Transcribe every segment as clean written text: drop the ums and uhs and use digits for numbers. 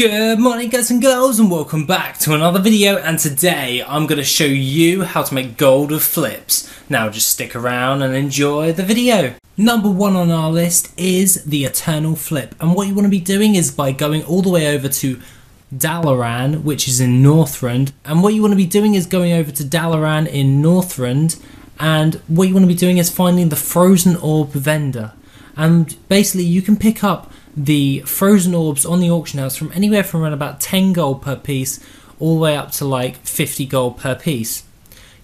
Good morning guys and girls, and welcome back to another video. And today I'm going to show you how to make gold with flips. Now just stick around and enjoy the video. Number one on our list is the Eternal Flip, and what you want to be doing is by going all the way over to Dalaran, which is in Northrend. And what you want to be doing is going over to Dalaran in Northrend, and what you want to be doing is finding the Frozen Orb vendor. And basically you can pick up the frozen orbs on the auction house from anywhere from around about 10 gold per piece all the way up to like 50 gold per piece.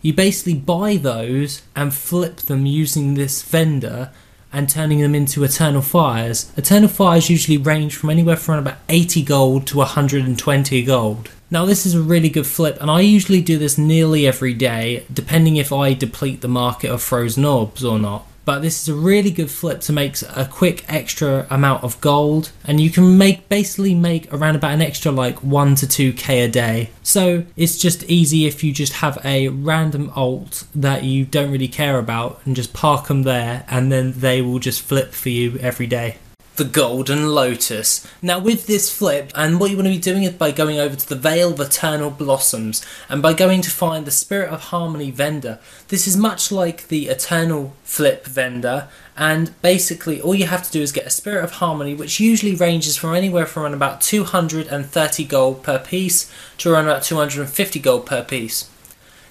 You basically buy those and flip them using this vendor and turning them into Eternal Fires. Eternal Fires usually range from anywhere from around about 80 gold to 120 gold. Now this is a really good flip, and I usually do this nearly every day depending if I deplete the market of frozen orbs or not. But this is a really good flip to make a quick extra amount of gold, and you can basically make around about an extra like 1 to 2k a day. So it's just easy if you just have a random alt that you don't really care about and just park them there, and then they will just flip for you every day. The Golden Lotus. Now with this flip, and what you want to be doing is by going over to the Vale of Eternal Blossoms, and by going to find the Spirit of Harmony vendor. This is much like the Eternal Flip vendor, and basically all you have to do is get a Spirit of Harmony, which usually ranges from anywhere from around about 230 gold per piece to around about 250 gold per piece.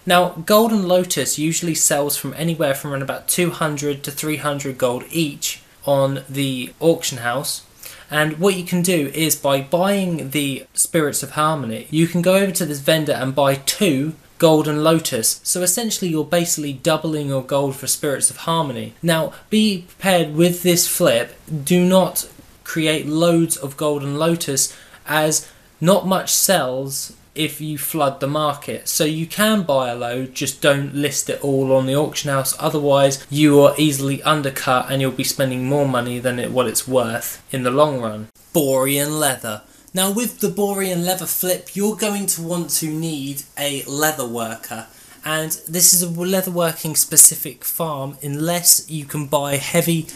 Now Golden Lotus usually sells from anywhere from around about 200 to 300 gold each on the auction house. And what you can do is by buying the Spirits of Harmony, you can go over to this vendor and buy 2 Golden Lotus. So essentially you're basically doubling your gold for Spirits of Harmony. Now be prepared with this flip, do not create loads of Golden Lotus, as not much sells if you flood the market. So you can buy a load, just don't list it all on the auction house, otherwise you are easily undercut and you'll be spending more money than what it's worth in the long run. Borean Leather. Now with the Borean Leather flip, you're going to want to need a leather worker, and this is a leatherworking specific farm unless you can buy heavy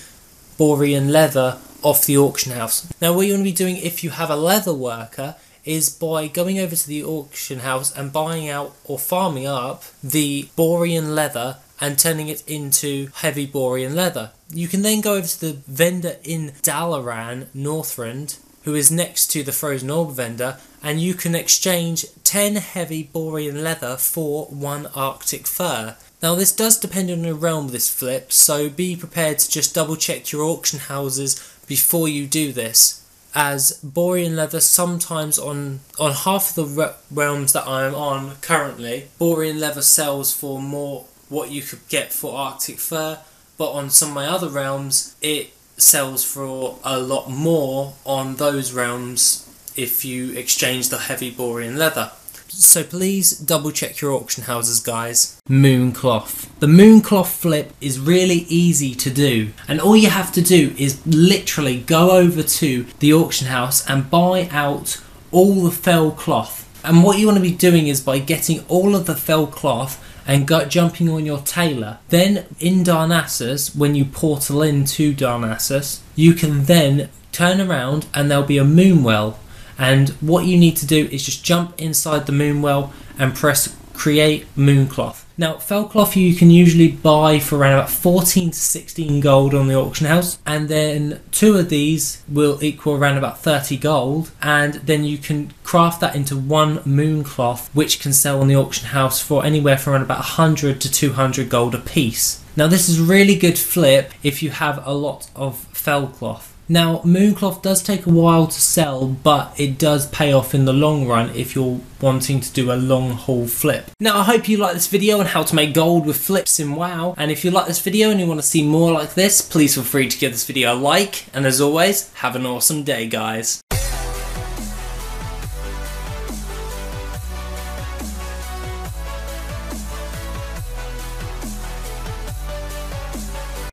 Borean leather off the auction house. Now what you want to be doing if you have a leather worker is by going over to the auction house and buying out or farming up the Borean leather and turning it into heavy Borean leather. You can then go over to the vendor in Dalaran, Northrend, who is next to the Frozen Orb vendor, and you can exchange 10 heavy Borean leather for 1 Arctic fur. Now this does depend on the realm of this flip, so be prepared to just double check your auction houses before you do this, as Borean leather sometimes on half of the realms that I am on currently, Borean leather sells for more what you could get for Arctic fur, but on some of my other realms it sells for a lot more on those realms if you exchange the heavy Borean leather. So please double check your auction houses, guys. Mooncloth. The Mooncloth flip is really easy to do, and all you have to do is literally go over to the auction house and buy out all the fell cloth. And what you want to be doing is by getting all of the fell cloth and jumping on your tailor. Then in Darnassus, when you portal into Darnassus, you can then turn around and there'll be a moonwell. And what you need to do is just jump inside the moonwell and press create mooncloth. Now fellcloth you can usually buy for around about 14 to 16 gold on the auction house, and then 2 of these will equal around about 30 gold, and then you can craft that into 1 mooncloth, which can sell on the auction house for anywhere from around about 100 to 200 gold a piece. Now this is a really good flip if you have a lot of fellcloth. Now mooncloth does take a while to sell, but it does pay off in the long run if you're wanting to do a long haul flip. Now I hope you like this video on how to make gold with flips in WoW, and if you like this video and you want to see more like this, please feel free to give this video a like, and as always, have an awesome day guys.